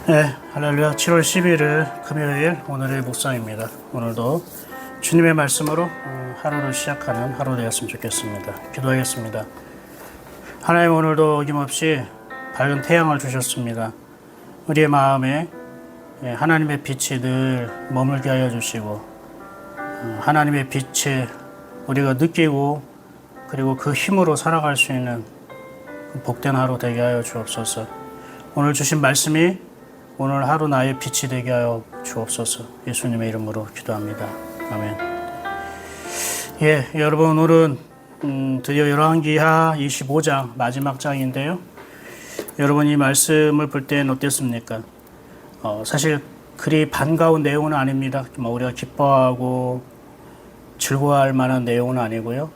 네, 할렐루야. 7월 11일 금요일 오늘의 묵상입니다. 오늘도 주님의 말씀으로 하루를 시작하는 하루 되었으면 좋겠습니다. 기도하겠습니다. 하나님, 오늘도 어김없이 밝은 태양을 주셨습니다. 우리의 마음에 하나님의 빛이 늘 머물게 하여 주시고, 하나님의 빛에 우리가 느끼고 그리고 그 힘으로 살아갈 수 있는 복된 하루 되게 하여 주옵소서. 오늘 주신 말씀이 오늘 하루 나의 빛이 되게 하여 주옵소서. 예수님의 이름으로 기도합니다. 아멘. 여러분, 오늘은 드디어 열왕기하 25장 마지막 장인데요. 여러분, 이 말씀을 볼 때는 어땠습니까? 사실 그리 반가운 내용은 아닙니다. 우리가 기뻐하고 즐거워할 만한 내용은 아니고요.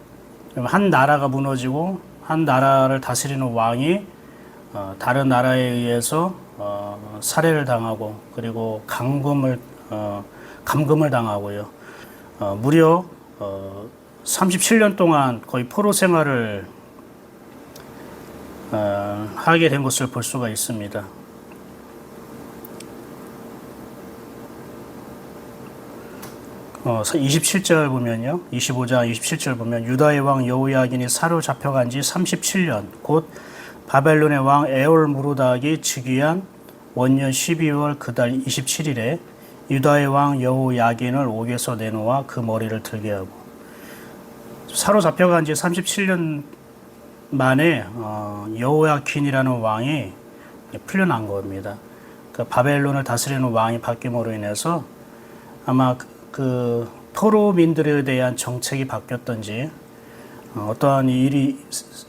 한 나라가 무너지고 한 나라를 다스리는 왕이 다른 나라에 의해서 살해를 당하고 그리고 감금을 당하고요. 무려 37년 동안 거의 포로 생활을 하게 된 것을 볼 수가 있습니다. 어, 27절 보면요. 25장 27절 보면 유다의 왕 여호야긴이 사로잡혀간 지 37년 곧 바벨론의 왕 에올무로닥이 즉위한 원년 12월 그달 27일에 유다의 왕 여호야긴을 옥에서 내놓아 그 머리를 들게 하고, 사로잡혀간 지 37년 만에 여호야긴이라는 왕이 풀려난 겁니다. 그 바벨론을 다스리는 왕이 바뀜으로 인해서 아마 그 포로민들에 대한 정책이 바뀌었던지 어떠한 일에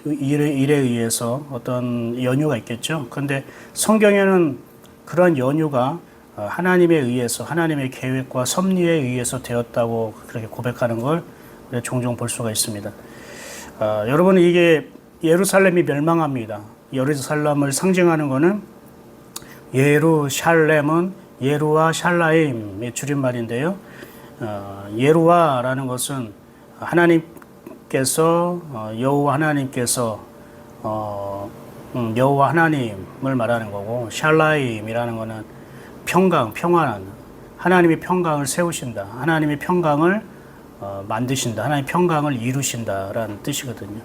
의해서 어떤 연유가 있겠죠. 그런데 성경에는 그런 연유가 하나님에 의해서, 하나님의 계획과 섭리에 의해서 되었다고 그렇게 고백하는 걸 종종 볼 수가 있습니다. 여러분, 이게 예루살렘이 멸망합니다. 예루살렘을 상징하는 것은 예루샬렘은 예루와 샬라임의 줄임말인데요. 예루와라는 것은 여호와 하나님께서 여호와 하나님을 말하는 거고, 샬라임이라는 것은 평강, 평안한, 하나님이 평강을 세우신다, 하나님이 평강을 만드신다, 하나님이 평강을 이루신다라는 뜻이거든요.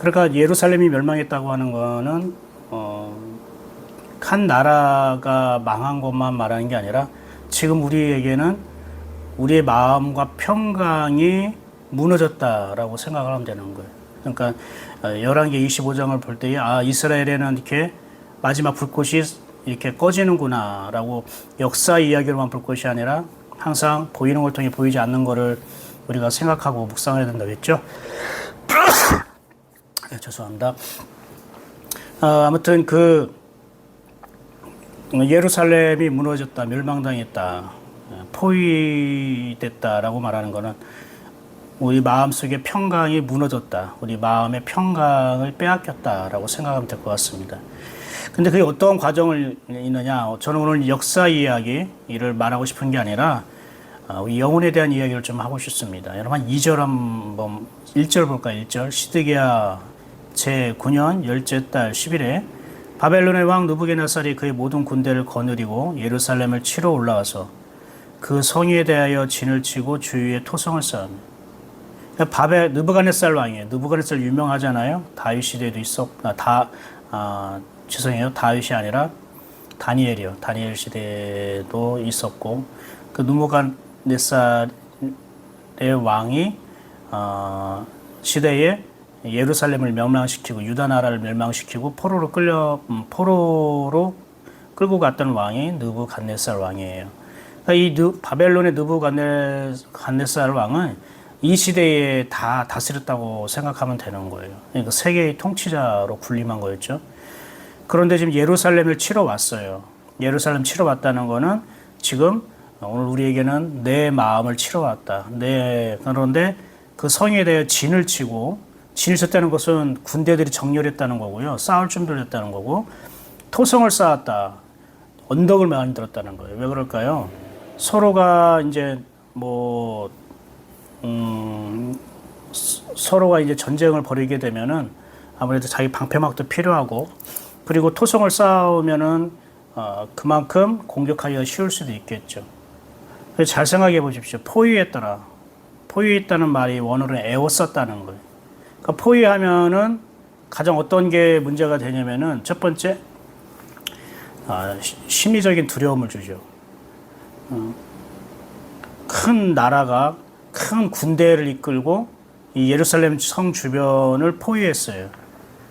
그러니까 예루살렘이 멸망했다고 하는 것은 한 나라가 망한 것만 말하는 게 아니라 지금 우리에게는 우리의 마음과 평강이 무너졌다라고 생각을 하면 되는 거예요. 그러니까 열왕기 25장을 볼 때 이스라엘에는 이렇게 마지막 불꽃이 이렇게 꺼지는구나라고 역사 이야기로만 볼 것이 아니라 항상 보이는 걸 통해 보이지 않는 거를 우리가 생각하고 묵상해야 된다고 했죠. 죄송합니다. 아무튼 예루살렘이 무너졌다, 멸망당했다, 포위됐다라고 말하는 것은 우리 마음속에 평강이 무너졌다, 우리 마음의 평강을 빼앗겼다라고 생각하면 될 것 같습니다. 근데 그게 어떤 과정을 있느냐? 저는 오늘 역사 이야기를 말하고 싶은 게 아니라 우리 영혼에 대한 이야기를 좀 하고 싶습니다. 여러분, 한 2절 한번 1절 볼까요? 1절. 시드기야 제9년 열째 달 10일에 바벨론의 왕 느부갓네살이 그의 모든 군대를 거느리고 예루살렘을 치러 올라와서 그 성에 대하여 진을 치고 주위에 토성을 쌓았습니다. 느부갓네살 왕이에요. 느부갓네살 유명하잖아요. 다윗 시대에도 다윗이 아니라 다니엘이요. 다니엘 시대도 있었고, 그 느부갓네살의 왕이 시대에 예루살렘을 멸망시키고 유다 나라를 멸망시키고 포로로 끌고 갔던 왕이 느부갓네살 왕이에요. 그러니까 이 바벨론의 느부갓네살 왕은 이 시대에 다 다스렸다고 생각하면 되는 거예요. 그러니까 세계의 통치자로 군림한 거였죠. 그런데 지금 예루살렘을 치러 왔어요. 예루살렘 치러 왔다는 거는 지금 오늘 우리에게는 내 마음을 치러 왔다. 그런데 그 성에 대해 진을 쳤다는 것은 군대들이 정렬했다는 거고요. 싸울 준비를 했다는 거고, 토성을 쌓았다. 언덕을 만들었다는 거예요. 왜 그럴까요? 서로가 이제 서로가 이제 전쟁을 벌이게 되면은 아무래도 자기 방패막도 필요하고, 그리고 토성을 쌓으면은 그만큼 공격하기가 쉬울 수도 있겠죠. 잘 생각해 보십시오. 포위했더라. 포위했다는 말이 원어로 애워쌌다는 거예요. 그러니까 포위하면은 가장 어떤 게 문제가 되냐면은 첫 번째 심리적인 두려움을 주죠. 큰 나라가 큰 군대를 이끌고 이 예루살렘 성 주변을 포위했어요.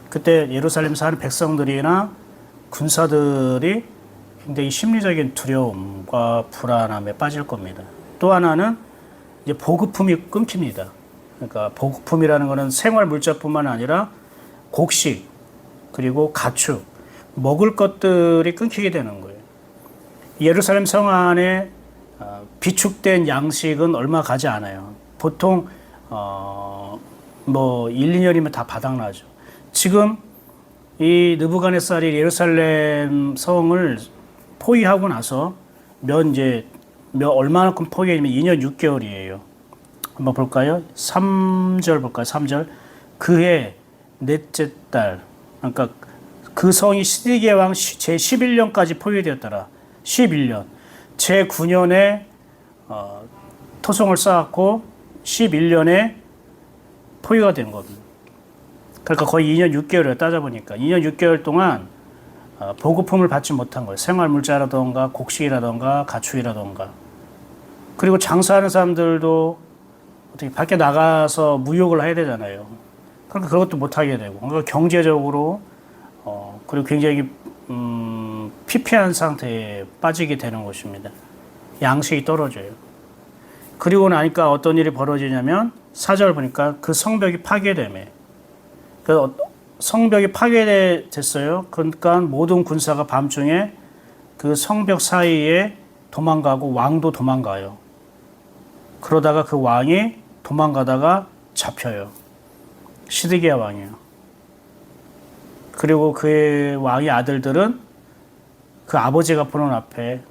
그때 예루살렘 사는 백성들이나 군사들이 굉장히 심리적인 두려움과 불안함에 빠질 겁니다. 또 하나는 이제 보급품이 끊깁니다. 그러니까 보급품이라는 것은 생활 물자뿐만 아니라 곡식 그리고 가축, 먹을 것들이 끊기게 되는 거예요. 예루살렘 성 안에 비축된 양식은 얼마 가지 않아요. 보통 뭐 1, 2년이면 다 바닥나죠. 지금 이 느부갓네살이 예루살렘 성을 포위하고 나서 얼마만큼 포위했냐면 2년 6개월이에요. 한번 볼까요? 3절 볼까요? 3절. 그해 넷째 달, 그러니까 그 성이 시드기야 왕 제 11년까지 포위되었더라. 11년. 제 9년에 토성을 쌓았고 11년에 포위가 된 겁니다. 그러니까 거의 2년 6개월을 따져보니까 2년 6개월 동안 보급품을 받지 못한 거예요. 생활물자라던가 곡식이라던가 가축이라던가. 그리고 장사하는 사람들도 어떻게 밖에 나가서 무역을 해야 되잖아요. 그러니까 그것도 못하게 되고. 그러니까 경제적으로 그리고 굉장히 피폐한 상태에 빠지게 되는 것입니다. 양식이 떨어져요. 그리고 나니까 어떤 일이 벌어지냐면 4절 보니까 그 성벽이 파괴되며 그 성벽이 파괴됐어요. 그러니까 모든 군사가 밤중에 그 성벽 사이에 도망가고 왕도 도망가요. 그러다가 그 왕이 도망가다가 잡혀요. 시드기야 왕이요. 그리고 그 왕의 아들들은 그 아버지가 보는 앞에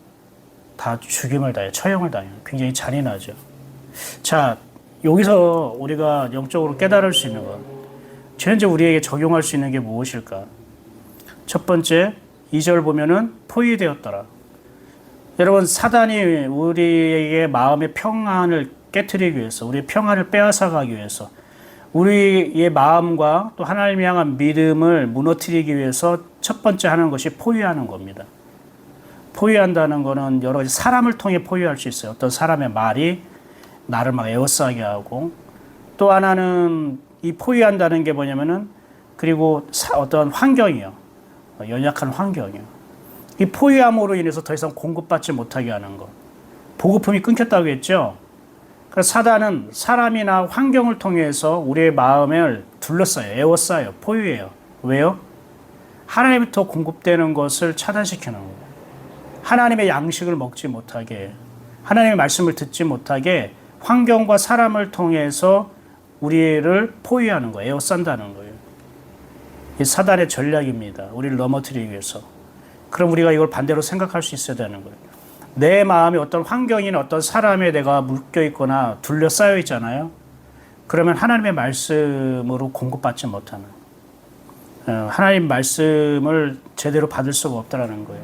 다 죽임을 당해요. 처형을 당해요. 굉장히 잔인하죠. 자, 여기서 우리가 영적으로 깨달을 수 있는 것, 현재 우리에게 적용할 수 있는 게 무엇일까? 첫 번째, 2절 보면은 포위되었더라. 여러분, 사단이 우리에게 마음의 평안을 깨트리기 위해서, 우리의 평안을 빼앗아가기 위해서, 우리의 마음과 또 하나님을 향한 믿음을 무너뜨리기 위해서 첫 번째 하는 것이 포위하는 겁니다. 포위한다는 것은 여러 가지 사람을 통해 포위할 수 있어요. 어떤 사람의 말이 나를 막 에워싸게 하고, 또 하나는 이 포위한다는 게 뭐냐면은 그리고 어떤 환경이요. 연약한 환경이요. 이 포위함으로 인해서 더 이상 공급받지 못하게 하는 것. 보급품이 끊겼다고 했죠. 그래서 사단은 사람이나 환경을 통해서 우리의 마음을 둘러싸요. 에워싸요. 포위해요. 왜요? 하나님부터 공급되는 것을 차단시키는 거예요. 하나님의 양식을 먹지 못하게, 하나님의 말씀을 듣지 못하게 환경과 사람을 통해서 우리를 포위하는 거예요. 에워싼다는 거예요. 이 사단의 전략입니다. 우리를 넘어뜨리기 위해서. 그럼 우리가 이걸 반대로 생각할 수 있어야 되는 거예요. 내 마음이 어떤 환경이나 어떤 사람에 내가 묶여 있거나 둘러싸여 있잖아요. 그러면 하나님의 말씀으로 공급받지 못하는, 하나님 말씀을 제대로 받을 수가 없다라는 거예요.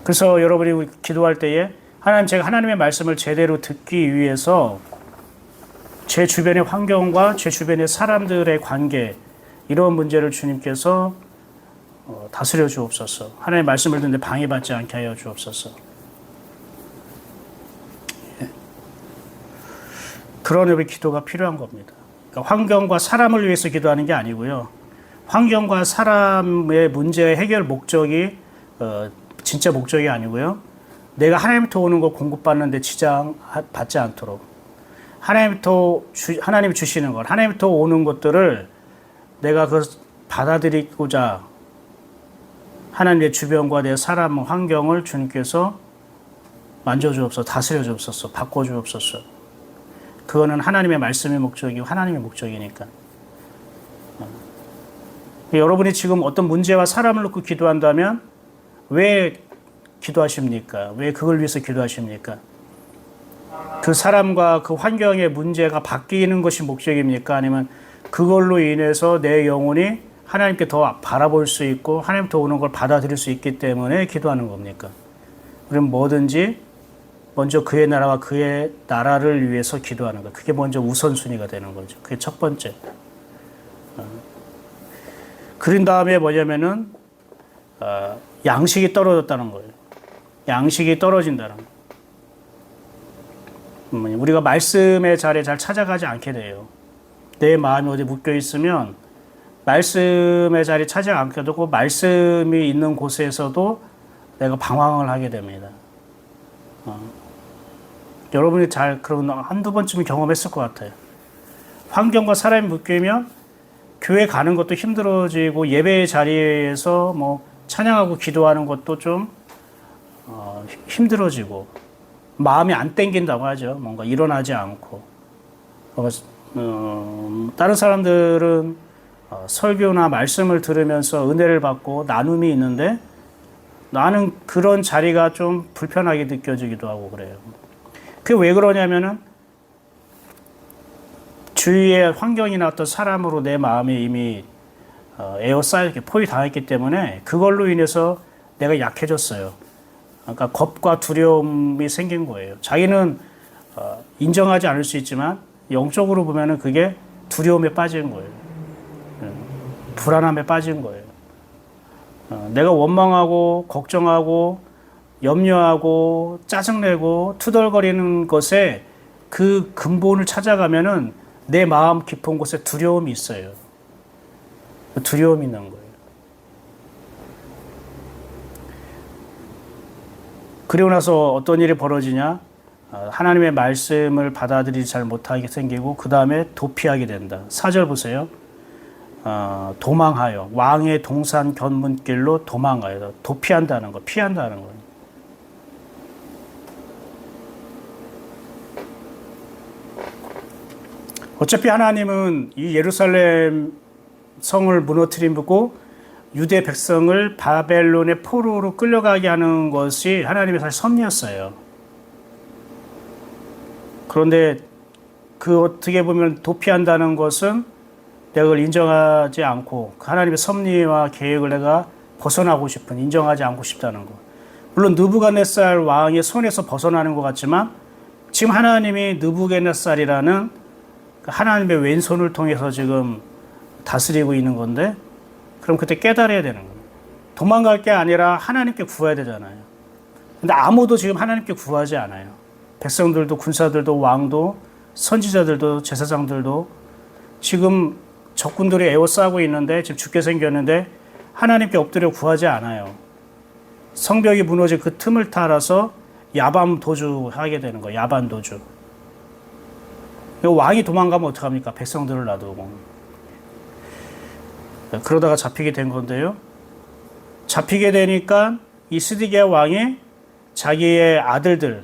그래서 여러분이 기도할 때에 하나님, 제가 하나님의 말씀을 제대로 듣기 위해서 제 주변의 환경과 제 주변의 사람들의 관계, 이런 문제를 주님께서 다스려 주옵소서. 하나님의 말씀을 듣는데 방해받지 않게 하여 주옵소서. 그런 의미의 기도가 필요한 겁니다. 그러니까 환경과 사람을 위해서 기도하는 게 아니고요. 환경과 사람의 문제 해결 목적이 진짜 목적이 아니고요. 내가 하나님부터 오는 걸 공급받는데 지장받지 않도록 하나님이 주시는 것, 하나님부터 오는 것들을 내가 받아들이고자 하나님 내 주변과 내 사람, 환경을 주님께서 만져주옵소서, 다스려주옵소서, 바꿔주옵소서. 그거는 하나님의 말씀의 목적이고 하나님의 목적이니까. 여러분이 지금 어떤 문제와 사람을 놓고 기도한다면 왜 기도하십니까? 왜 그걸 위해서 기도하십니까? 그 사람과 그 환경의 문제가 바뀌는 것이 목적입니까? 아니면 그걸로 인해서 내 영혼이 하나님께 더 바라볼 수 있고 하나님부터 오는 걸 받아들일 수 있기 때문에 기도하는 겁니까? 그럼 뭐든지 먼저 그의 나라와 그의 나라를 위해서 기도하는 것. 그게 먼저 우선순위가 되는 거죠. 그게 첫 번째. 그런 다음에 뭐냐면은 양식이 떨어졌다는 거예요. 양식이 떨어진다는 거예요. 우리가 말씀의 자리에 잘 찾아가지 않게 돼요. 내 마음이 어디 묶여 있으면 말씀의 자리에 찾아가지 않게 되고 말씀이 있는 곳에서도 내가 방황을 하게 됩니다. 여러분이 잘 그런 한두 번쯤은 경험했을 것 같아요. 환경과 사람이 묶이면 교회 가는 것도 힘들어지고 예배의 자리에서 뭐 찬양하고 기도하는 것도 좀 힘들어지고 마음이 안 땡긴다고 하죠. 뭔가 일어나지 않고. 다른 사람들은 설교나 말씀을 들으면서 은혜를 받고 나눔이 있는데 나는 그런 자리가 좀 불편하게 느껴지기도 하고 그래요. 그게 왜 그러냐면은 주위의 환경이나 어떤 사람으로 내 마음이 이미 에어싸여 포위당했기 때문에 그걸로 인해서 내가 약해졌어요. 그러니까 겁과 두려움이 생긴 거예요. 자기는 인정하지 않을 수 있지만 영적으로 보면은 그게 두려움에 빠진 거예요. 불안함에 빠진 거예요. 내가 원망하고 걱정하고 염려하고 짜증내고 투덜거리는 것에 그 근본을 찾아가면은 내 마음 깊은 곳에 두려움이 있어요. 두려움이 있는 거예요. 그리고 나서 어떤 일이 벌어지냐? 하나님의 말씀을 받아들이지 잘 못하게 생기고 그 다음에 도피하게 된다. 4절 보세요. 도망하여 왕의 동산 견문길로 도망하여 도피한다는 거, 피한다는 거예요. 어차피 하나님은 이 예루살렘 성을 무너뜨리고 유대 백성을 바벨론의 포로로 끌려가게 하는 것이 하나님의 사실 섭리였어요. 그런데 그 어떻게 보면 도피한다는 것은 내가 그걸 인정하지 않고 하나님의 섭리와 계획을 내가 벗어나고 싶은, 인정하지 않고 싶다는 것. 물론 느부갓네살 왕의 손에서 벗어나는 것 같지만 지금 하나님이 느부갓네살이라는 하나님의 왼손을 통해서 지금 다스리고 있는 건데 그럼 그때 깨달아야 되는 거예요. 도망갈 게 아니라 하나님께 구해야 되잖아요. 근데 아무도 지금 하나님께 구하지 않아요. 백성들도 군사들도 왕도 선지자들도 제사장들도 지금 적군들이 에워싸고 있는데 지금 죽게 생겼는데 하나님께 엎드려 구하지 않아요. 성벽이 무너진 그 틈을 따라서 야반 도주하게 되는 거예요. 야반 도주. 왕이 도망가면 어떡합니까? 백성들을 놔두고. 그러다가 잡히게 된 건데요. 잡히게 되니까 이 스디기야 왕이 자기의 아들들이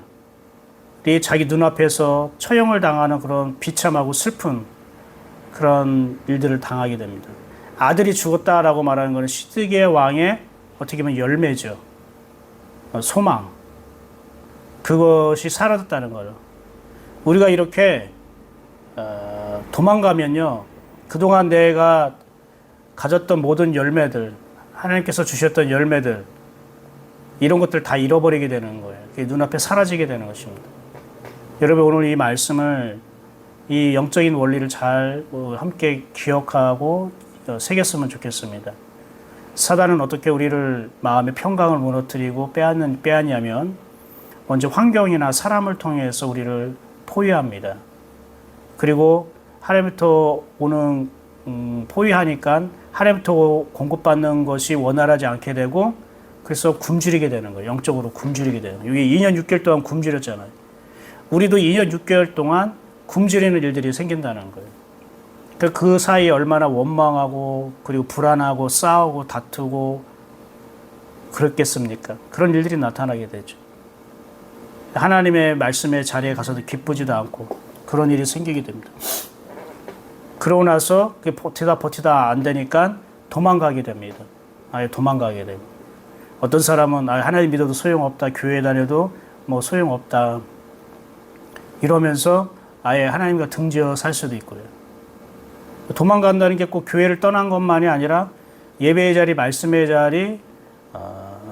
자기 눈앞에서 처형을 당하는 그런 비참하고 슬픈 그런 일들을 당하게 됩니다. 아들이 죽었다라고 말하는 것은 스디기야 왕의 어떻게 보면 열매죠. 소망. 그것이 사라졌다는 거예요. 우리가 이렇게 도망가면요. 그동안 내가 가졌던 모든 열매들, 하나님께서 주셨던 열매들, 이런 것들 다 잃어버리게 되는 거예요. 그게 눈앞에 사라지게 되는 것입니다. 여러분 오늘 이 말씀을, 이 영적인 원리를 잘 함께 기억하고 새겼으면 좋겠습니다. 사단은 어떻게 우리를 마음의 평강을 무너뜨리고 빼앗냐면 먼저 환경이나 사람을 통해서 우리를 포위합니다. 그리고 하나님부터 오는 포위하니까 하나님부터 공급받는 것이 원활하지 않게 되고 그래서 굶주리게 되는 거예요. 영적으로 굶주리게 되는 거예요. 이게 2년 6개월 동안 굶주렸잖아요. 우리도 2년 6개월 동안 굶주리는 일들이 생긴다는 거예요. 그 사이에 얼마나 원망하고 그리고 불안하고 싸우고 다투고 그렇겠습니까? 그런 일들이 나타나게 되죠. 하나님의 말씀의 자리에 가서도 기쁘지도 않고 그런 일이 생기게 됩니다. 그러고 나서 버티다 안 되니까 도망가게 됩니다. 아예 도망가게 됩니다. 어떤 사람은 하나님 믿어도 소용없다, 교회 다녀도 뭐 소용없다 이러면서 아예 하나님과 등지어 살 수도 있고요. 도망간다는 게 꼭 교회를 떠난 것만이 아니라 예배의 자리, 말씀의 자리,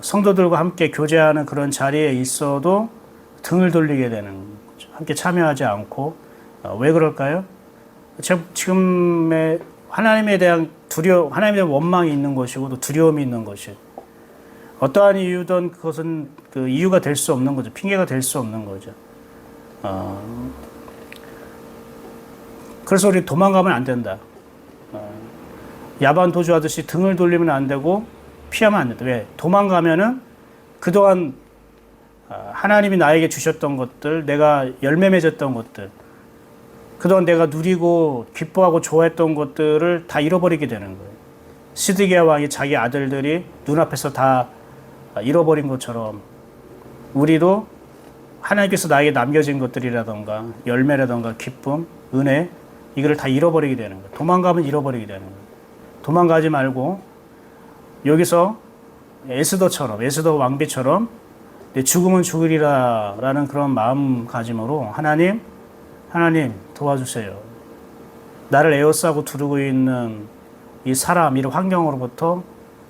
성도들과 함께 교제하는 그런 자리에 있어도 등을 돌리게 되는 거죠. 함께 참여하지 않고. 왜 그럴까요? 지금의 하나님에 대한 하나님에 대한 원망이 있는 것이고 또 두려움이 있는 것이 어떠한 이유든 그것은 그 이유가 될 수 없는 거죠. 핑계가 될 수 없는 거죠. 그래서 우리 도망가면 안 된다. 야반 도주하듯이 등을 돌리면 안 되고 피하면 안 된다. 왜? 도망가면은 그동안 하나님이 나에게 주셨던 것들, 내가 열매 맺었던 것들, 그동안 내가 누리고 기뻐하고 좋아했던 것들을 다 잃어버리게 되는 거예요. 시드기야 왕이 자기 아들들이 눈앞에서 다 잃어버린 것처럼 우리도 하나님께서 나에게 남겨진 것들이라던가 열매라던가 기쁨, 은혜 이거를 다 잃어버리게 되는 거예요. 도망가면 잃어버리게 되는 거예요. 도망가지 말고 여기서 에스더 왕비처럼 내 죽음은 죽으리라 라는 그런 마음가짐으로 하나님 도와주세요. 나를 에워싸고 두르고 있는 이 사람, 이 환경으로부터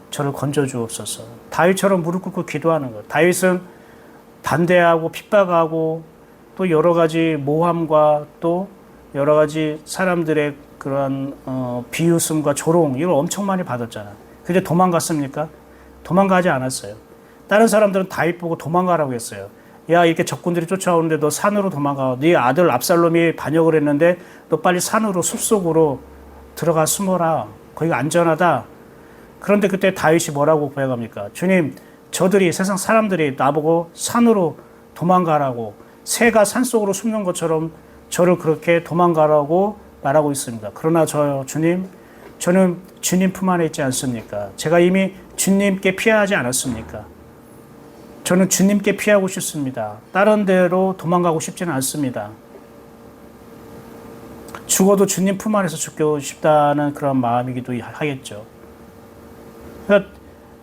저를 건져 주옵소서. 다윗처럼 무릎 꿇고 기도하는 것. 다윗은 반대하고 핍박하고 또 여러 가지 모함과 또 여러 가지 사람들의 그러한 비웃음과 조롱 이걸 엄청 많이 받았잖아요. 근데 도망갔습니까? 도망가지 않았어요. 다른 사람들은 다윗 보고 도망가라고 했어요. 야, 이렇게 적군들이 쫓아오는데 너 산으로 도망가. 네 아들 압살롬이 반역을 했는데 너 빨리 산으로 숲속으로 들어가 숨어라. 거기가 안전하다. 그런데 그때 다윗이 뭐라고 고백합니까? 주님, 저들이 세상 사람들이 나보고 산으로 도망가라고 새가 산속으로 숨는 것처럼 저를 그렇게 도망가라고 말하고 있습니다. 그러나 저는 주님 품 안에 있지 않습니까? 제가 이미 주님께 피하지 않았습니까? 저는 주님께 피하고 싶습니다. 다른 데로 도망가고 싶지는 않습니다. 죽어도 주님 품 안에서 죽고 싶다는 그런 마음이기도 하겠죠. 그러니까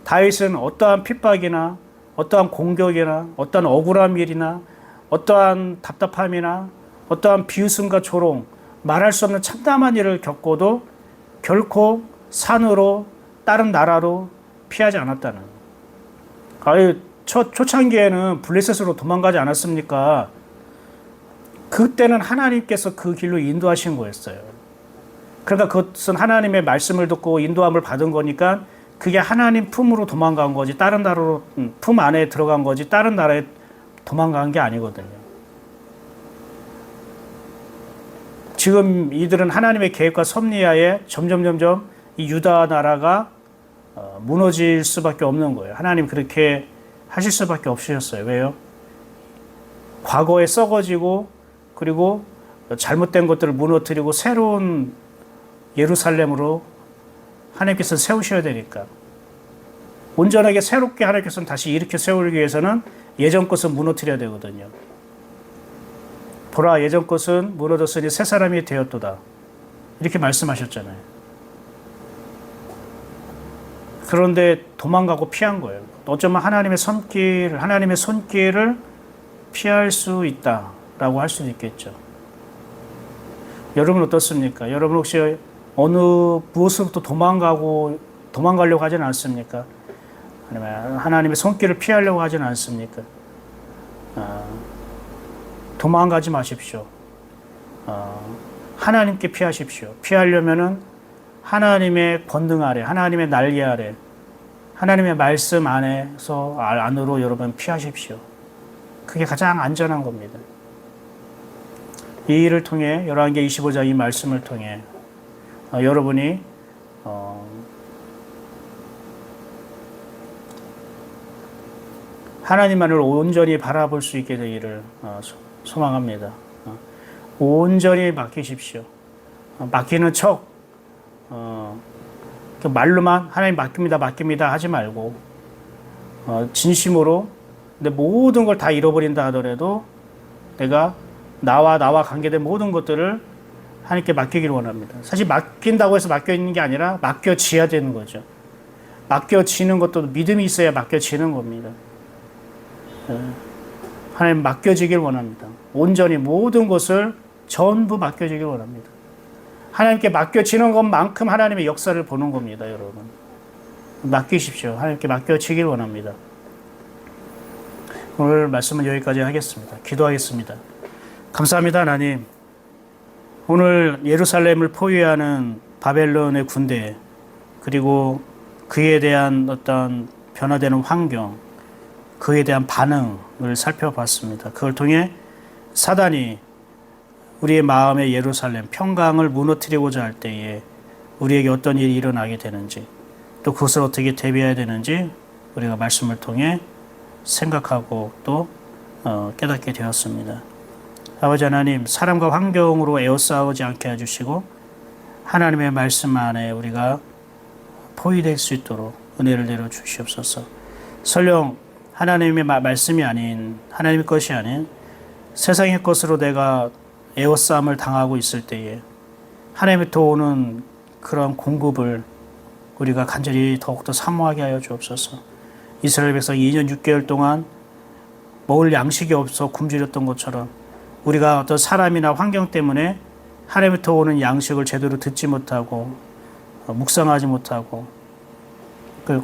다윗은 어떠한 핍박이나 어떠한 공격이나 어떠한 억울한 일이나 어떠한 답답함이나 어떠한 비웃음과 조롱, 말할 수 없는 참담한 일을 겪고도 결코 산으로 다른 나라로 피하지 않았다는. 초창기에는 블레셋으로 도망가지 않았습니까? 그때는 하나님께서 그 길로 인도하신 거였어요. 그러니까 그것은 하나님의 말씀을 듣고 인도함을 받은 거니까 그게 하나님 품으로 도망간 거지 다른 나라로 품 안에 들어간 거지 다른 나라에 도망간 게 아니거든요. 지금 이들은 하나님의 계획과 섭리하에 점점 이 유다 나라가 무너질 수밖에 없는 거예요. 하나님 그렇게 하실 수밖에 없으셨어요. 왜요? 과거에 썩어지고 그리고 잘못된 것들을 무너뜨리고 새로운 예루살렘으로 하나님께서 세우셔야 되니까. 온전하게 새롭게 하나님께서는 다시 일으켜 세우기 위해서는 예전 것은 무너뜨려야 되거든요. 보라, 예전 것은 무너졌으니 새 사람이 되었도다. 이렇게 말씀하셨잖아요. 그런데 도망가고 피한 거예요. 어쩌면 하나님의 손길을 피할 수 있다라고 할 수도 있겠죠. 여러분 어떻습니까? 여러분 혹시 어느 무엇으로부터 도망가려고 하지는 않습니까? 아니면 하나님의 손길을 피하려고 하지는 않습니까? 도망가지 마십시오. 하나님께 피하십시오. 피하려면은 하나님의 권능 아래, 하나님의 날개 아래, 하나님의 말씀 안으로 여러분 피하십시오. 그게 가장 안전한 겁니다. 이 일을 통해 열왕기하 25장 이 말씀을 통해 여러분이 하나님만을 온전히 바라볼 수 있게 되기를 소망합니다. 온전히 맡기십시오. 맡기는 척 말로만 하나님 맡깁니다 하지 말고 진심으로 내 모든 걸 다 잃어버린다 하더라도 내가 나와 관계된 모든 것들을 하나님께 맡기기를 원합니다. 사실 맡긴다고 해서 맡겨있는 게 아니라 맡겨져야 되는 거죠. 맡겨지는 것도 믿음이 있어야 맡겨지는 겁니다. 하나님 맡겨지길 원합니다. 온전히 모든 것을 전부 맡겨지길 원합니다. 하나님께 맡겨지는 것만큼 하나님의 역사를 보는 겁니다, 여러분. 맡기십시오. 하나님께 맡겨지길 원합니다. 오늘 말씀은 여기까지 하겠습니다. 기도하겠습니다. 감사합니다, 하나님. 오늘 예루살렘을 포위하는 바벨론의 군대, 그리고 그에 대한 어떤 변화되는 환경, 그에 대한 반응을 살펴봤습니다. 그걸 통해 사단이 우리의 마음의 예루살렘, 평강을 무너뜨리고자 할 때에 우리에게 어떤 일이 일어나게 되는지, 또 그것을 어떻게 대비해야 되는지 우리가 말씀을 통해 생각하고 또 깨닫게 되었습니다. 아버지 하나님, 사람과 환경으로 에워싸우지 않게 해주시고 하나님의 말씀 안에 우리가 포위될 수 있도록 은혜를 내려주시옵소서. 설령 하나님의 말씀이 아닌, 하나님의 것이 아닌 세상의 것으로 내가 에워싸움을 당하고 있을 때에 하나님의 오는 그런 공급을 우리가 간절히 더욱더 사모하게 하여 주옵소서. 이스라엘 백성이 2년 6개월 동안 먹을 양식이 없어 굶주렸던 것처럼 우리가 어떤 사람이나 환경 때문에 하나님부터 오는 양식을 제대로 듣지 못하고 묵상하지 못하고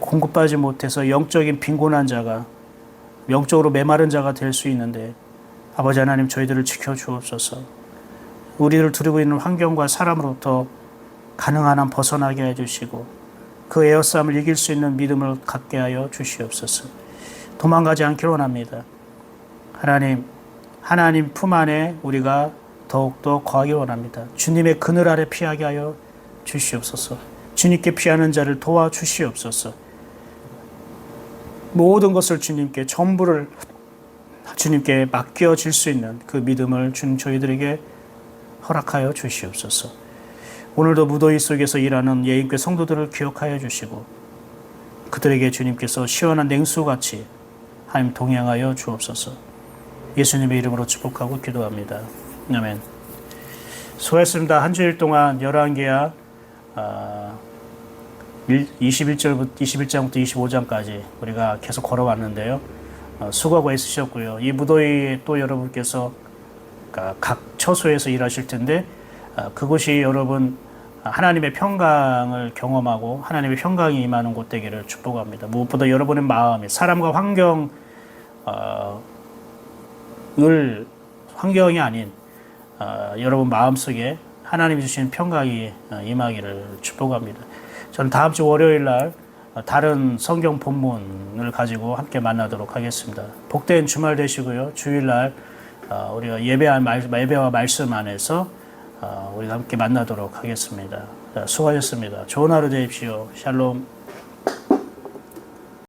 공급받지 못해서 영적인 빈곤한 자가, 영적으로 메마른 자가 될 수 있는데 아버지 하나님, 저희들을 지켜주옵소서. 우리를 두르고 있는 환경과 사람으로부터 가능한 한 벗어나게 해주시고 그 에워싸움을 이길 수 있는 믿음을 갖게 하여 주시옵소서. 도망가지 않기를 원합니다. 하나님 품 안에 우리가 더욱더 거하기 원합니다. 주님의 그늘 아래 피하게 하여 주시옵소서. 주님께 피하는 자를 도와주시옵소서. 모든 것을 주님께, 전부를 주님께 맡겨질 수 있는 그 믿음을 주님 저희들에게 허락하여 주시옵소서. 오늘도 무더위 속에서 일하는 예인교회 성도들을 기억하여 주시고 그들에게 주님께서 시원한 냉수같이 하나님 동행하여 주옵소서. 예수님의 이름으로 축복하고 기도합니다. 아멘. 수고했습니다. 한 주일 동안 열왕기하 21장부터 25장까지 우리가 계속 걸어왔는데요. 수고하고 애쓰셨고요. 이 무더위에 또 여러분께서 각 처소에서 일하실 텐데 그곳이 여러분 하나님의 평강을 경험하고 하나님의 평강이 임하는 곳 되기를 축복합니다. 무엇보다 여러분의 마음에 사람과 환경이 아닌 여러분 마음속에 하나님이 주신 평강이 임하기를 축복합니다. 저는 다음 주 월요일 날 다른 성경 본문을 가지고 함께 만나도록 하겠습니다. 복된 주말 되시고요. 주일 날 우리가 예배와 말씀 안에서 우리가 함께 만나도록 하겠습니다. 수고하셨습니다. 좋은 하루 되십시오. 샬롬.